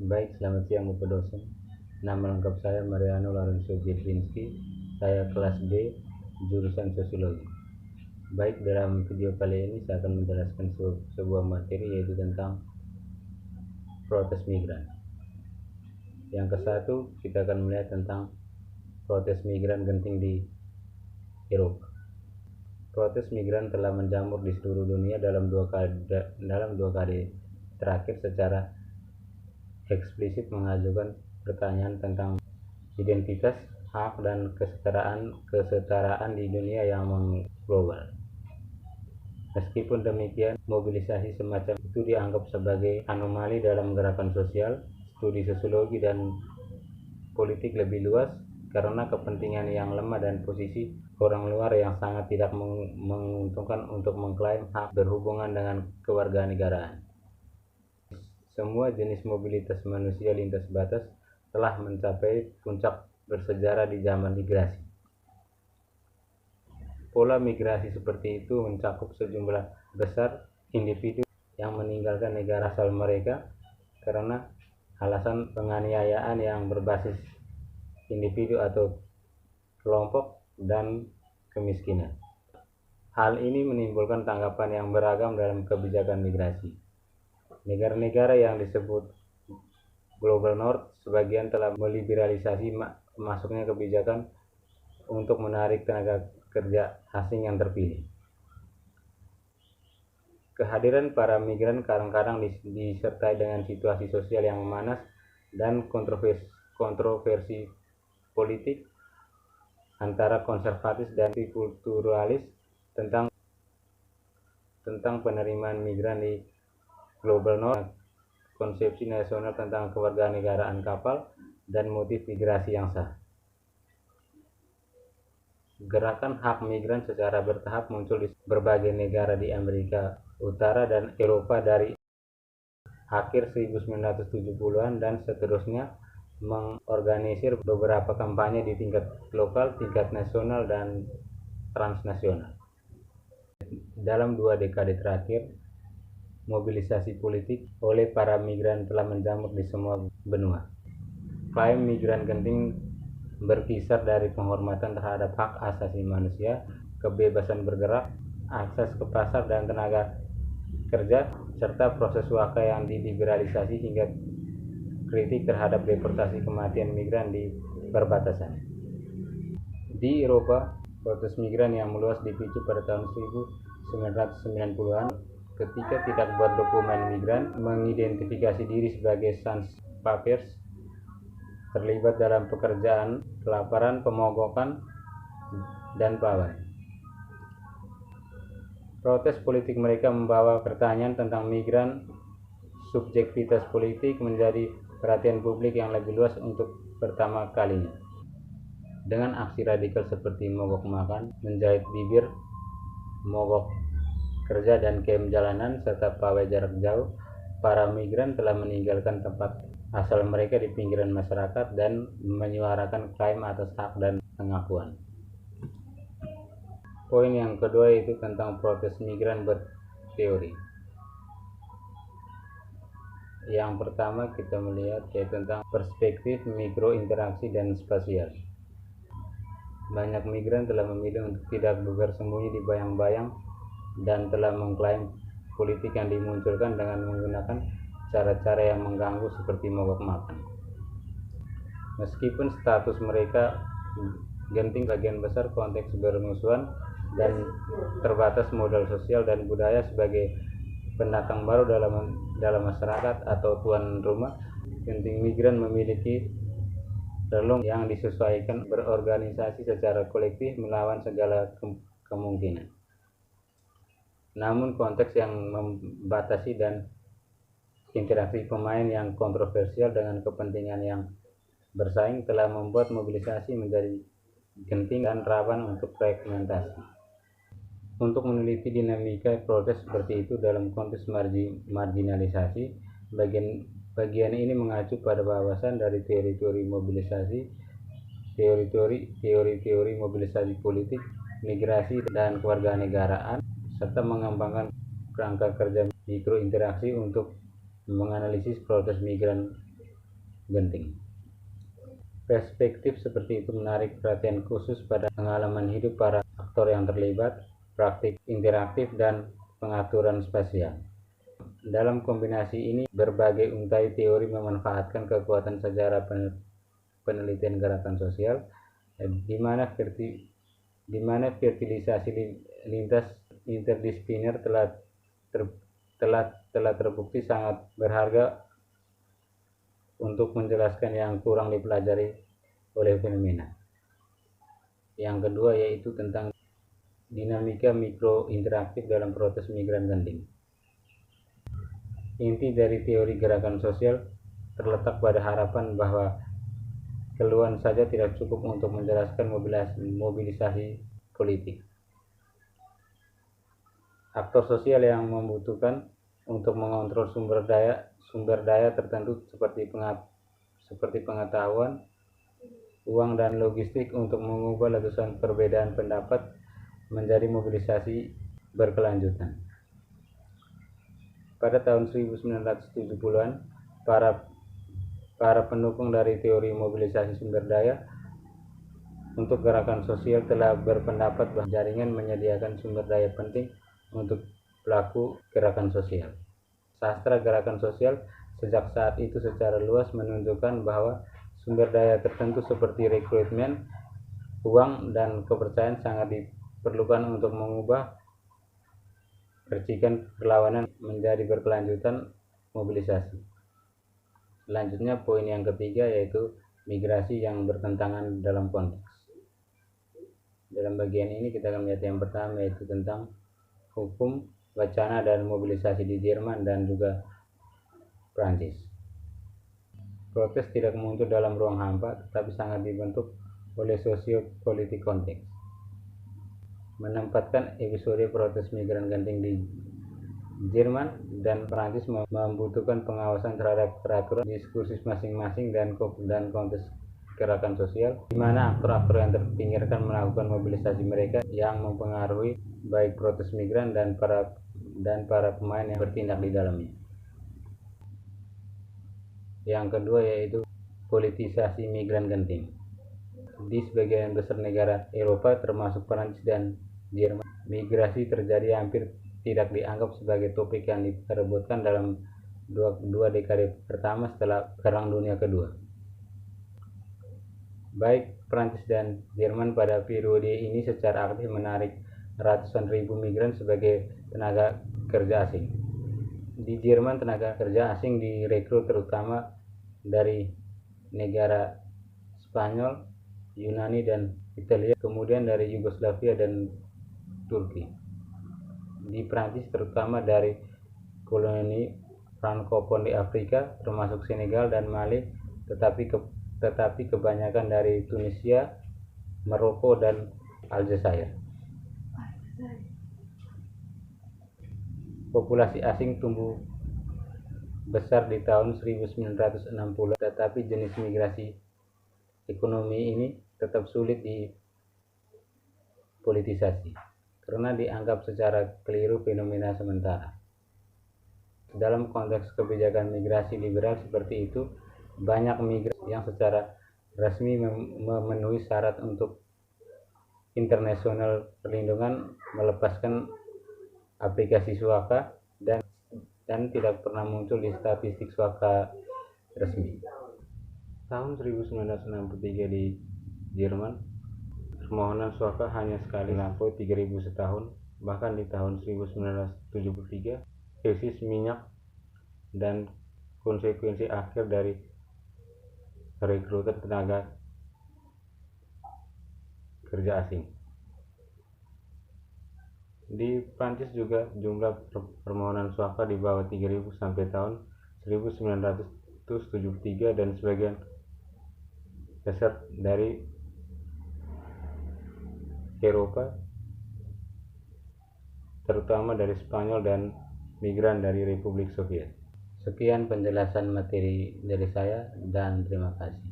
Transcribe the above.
Baik, selamat siang Bapak dosen. Nama lengkap saya Mariano Lorenzo Jedrinski. Saya kelas B, jurusan Sosiologi. Baik, dalam video kali ini saya akan menjelaskan sebuah materi yaitu tentang protes migran. Yang ke satu, kita akan melihat tentang protes migran genting di Eropa. Protes migran telah menjamur di seluruh dunia dalam dua kali terakhir secara eksplisit mengajukan pertanyaan tentang identitas, hak, dan kesetaraan di dunia yang mengglobal. Meskipun demikian, mobilisasi semacam itu dianggap sebagai anomali dalam gerakan sosial, studi sosiologi, dan politik lebih luas karena kepentingan yang lemah dan posisi orang luar yang sangat tidak menguntungkan untuk mengklaim hak berhubungan dengan kewarganegaraan. Semua jenis mobilitas manusia lintas batas telah mencapai puncak bersejarah di zaman migrasi. Pola migrasi seperti itu mencakup sejumlah besar individu yang meninggalkan negara asal mereka karena alasan penganiayaan yang berbasis individu atau kelompok dan kemiskinan. Hal ini menimbulkan tanggapan yang beragam dalam kebijakan migrasi. Negara-negara yang disebut Global North sebagian telah meliberalisasi masuknya kebijakan untuk menarik tenaga kerja asing yang terpilih. Kehadiran para migran kadang-kadang disertai dengan situasi sosial yang memanas dan kontroversi politik antara konservatif dan kulturalis tentang penerimaan migran di Global North, konsepsi nasional tentang kewarganegaraan kapal, dan motif migrasi yang sah. Gerakan hak migran secara bertahap muncul di berbagai negara di Amerika Utara dan Eropa dari akhir 1970-an dan seterusnya, mengorganisir beberapa kampanye di tingkat lokal, tingkat nasional, dan transnasional. Dalam 2 dekade terakhir, mobilisasi politik oleh para migran telah menjamur di semua benua. Klaim migran genting berkisar dari penghormatan terhadap hak asasi manusia, kebebasan bergerak, akses ke pasar dan tenaga kerja, serta proses waka yang diliberalisasi hingga kritik terhadap deportasi kematian migran di perbatasan. Di Eropa, protes migran yang meluas dipicu pada tahun 1990-an ketika tidak berdokumen migran mengidentifikasi diri sebagai sans papiers terlibat dalam pekerjaan, kelaparan, pemogokan, dan pawai. Protes politik mereka membawa pertanyaan tentang migran, subjektivitas politik menjadi perhatian publik yang lebih luas untuk pertama kalinya. Dengan aksi radikal seperti mogok makan, menjahit bibir, mogok kerja, dan kem jalanan, serta pawai jarak jauh, para migran telah meninggalkan tempat asal mereka di pinggiran masyarakat dan menyuarakan klaim atas hak dan pengakuan. Poin yang kedua yaitu tentang protes migran berteori. Yang pertama kita melihat yaitu tentang perspektif mikrointeraksi dan spasial. Banyak migran telah memilih untuk tidak bersembunyi di bayang-bayang dan telah mengklaim politik yang dimunculkan dengan menggunakan cara-cara yang mengganggu seperti mogok makan. Meskipun status mereka genting, bagian besar konteks bermusuhan dan terbatas modal sosial dan budaya sebagai pendatang baru dalam masyarakat atau tuan rumah, genting migran memiliki relung yang disesuaikan berorganisasi secara kolektif melawan segala kemungkinan. Namun konteks yang membatasi dan interaksi pemain yang kontroversial dengan kepentingan yang bersaing telah membuat mobilisasi menjadi genting dan rawan untuk fragmentasi. Untuk meneliti dinamika protes seperti itu dalam konteks marginalisasi, bagian ini mengacu pada wawasan dari teori-teori mobilisasi, teori-teori mobilisasi politik, migrasi, dan kewarganegaraan, serta mengembangkan kerangka kerja mikrointeraksi untuk menganalisis protes migran genting. Perspektif seperti itu menarik perhatian khusus pada pengalaman hidup para aktor yang terlibat, praktik interaktif, dan pengaturan spasial. Dalam kombinasi ini, berbagai untai teori memanfaatkan kekuatan sejarah penelitian gerakan sosial, di mana fertilisasi lintas interdisipliner telah terbukti sangat berharga untuk menjelaskan yang kurang dipelajari oleh fenomena. Yang kedua yaitu tentang dinamika mikro interaktif dalam proses migran genting. Inti dari teori gerakan sosial terletak pada harapan bahwa keluhan saja tidak cukup untuk menjelaskan mobilisasi politik. Aktor sosial yang membutuhkan untuk mengontrol sumber daya tertentu seperti pengetahuan, uang, dan logistik untuk mengubah letusan perbedaan pendapat menjadi mobilisasi berkelanjutan. Pada tahun 1970-an, para pendukung dari teori mobilisasi sumber daya untuk gerakan sosial telah berpendapat bahwa jaringan menyediakan sumber daya penting untuk pelaku gerakan sosial. Sastra gerakan sosial sejak saat itu secara luas menunjukkan bahwa sumber daya tertentu seperti rekrutmen, uang, dan kepercayaan sangat diperlukan untuk mengubah percikan perlawanan menjadi berkelanjutan mobilisasi. Selanjutnya, poin yang ketiga yaitu migrasi yang bertentangan dalam konteks. Dalam bagian ini kita akan melihat yang pertama yaitu tentang hukum, wacana, dan mobilisasi di Jerman dan juga Prancis. Protes tidak muncul dalam ruang hampa, tetapi sangat dibentuk oleh sosiopolitik konteks. Menempatkan episode protes migran genting di Jerman dan Prancis membutuhkan pengawasan terhadap peraturan diskursus masing-masing dan konteks gerakan sosial, di mana aktor-aktor yang terpinggirkan melakukan mobilisasi mereka yang mempengaruhi baik protes migran dan para pemain yang bertindak di dalamnya. Yang kedua yaitu politisasi migran genting. Di sebagian besar negara Eropa termasuk Prancis dan Jerman, migrasi terjadi hampir tidak dianggap sebagai topik yang diperebutkan dalam dua dekade pertama setelah Perang Dunia Kedua. Baik Prancis dan Jerman pada periode ini secara aktif menarik ratusan ribu migran sebagai tenaga kerja asing. Di Jerman, tenaga kerja asing direkrut terutama dari negara Spanyol, Yunani, dan Italia, kemudian dari Yugoslavia dan Turki. Di Prancis terutama dari koloni Frankofon di Afrika termasuk Senegal dan Mali, tetapi kebanyakan dari Tunisia, Maroko, dan Aljazair. Populasi asing tumbuh besar di tahun 1960, tetapi jenis migrasi ekonomi ini tetap sulit dipolitisasi karena dianggap secara keliru fenomena sementara. Dalam konteks kebijakan migrasi liberal seperti itu, banyak migran yang secara resmi memenuhi syarat untuk internasional perlindungan melepaskan aplikasi suaka dan tidak pernah muncul di statistik suaka resmi. Tahun 1963 di Jerman, permohonan suaka hanya sekali melampaui 3.000 setahun. Bahkan di tahun 1973, krisis minyak dan konsekuensi akhir dari rekrutan tenaga kerja asing. Di Prancis juga jumlah permohonan suaka di bawah 3.000 sampai tahun 1973 dan sebagian besar dari Eropa, terutama dari Spanyol dan migran dari Republik Soviet. Sekian penjelasan materi dari saya dan terima kasih.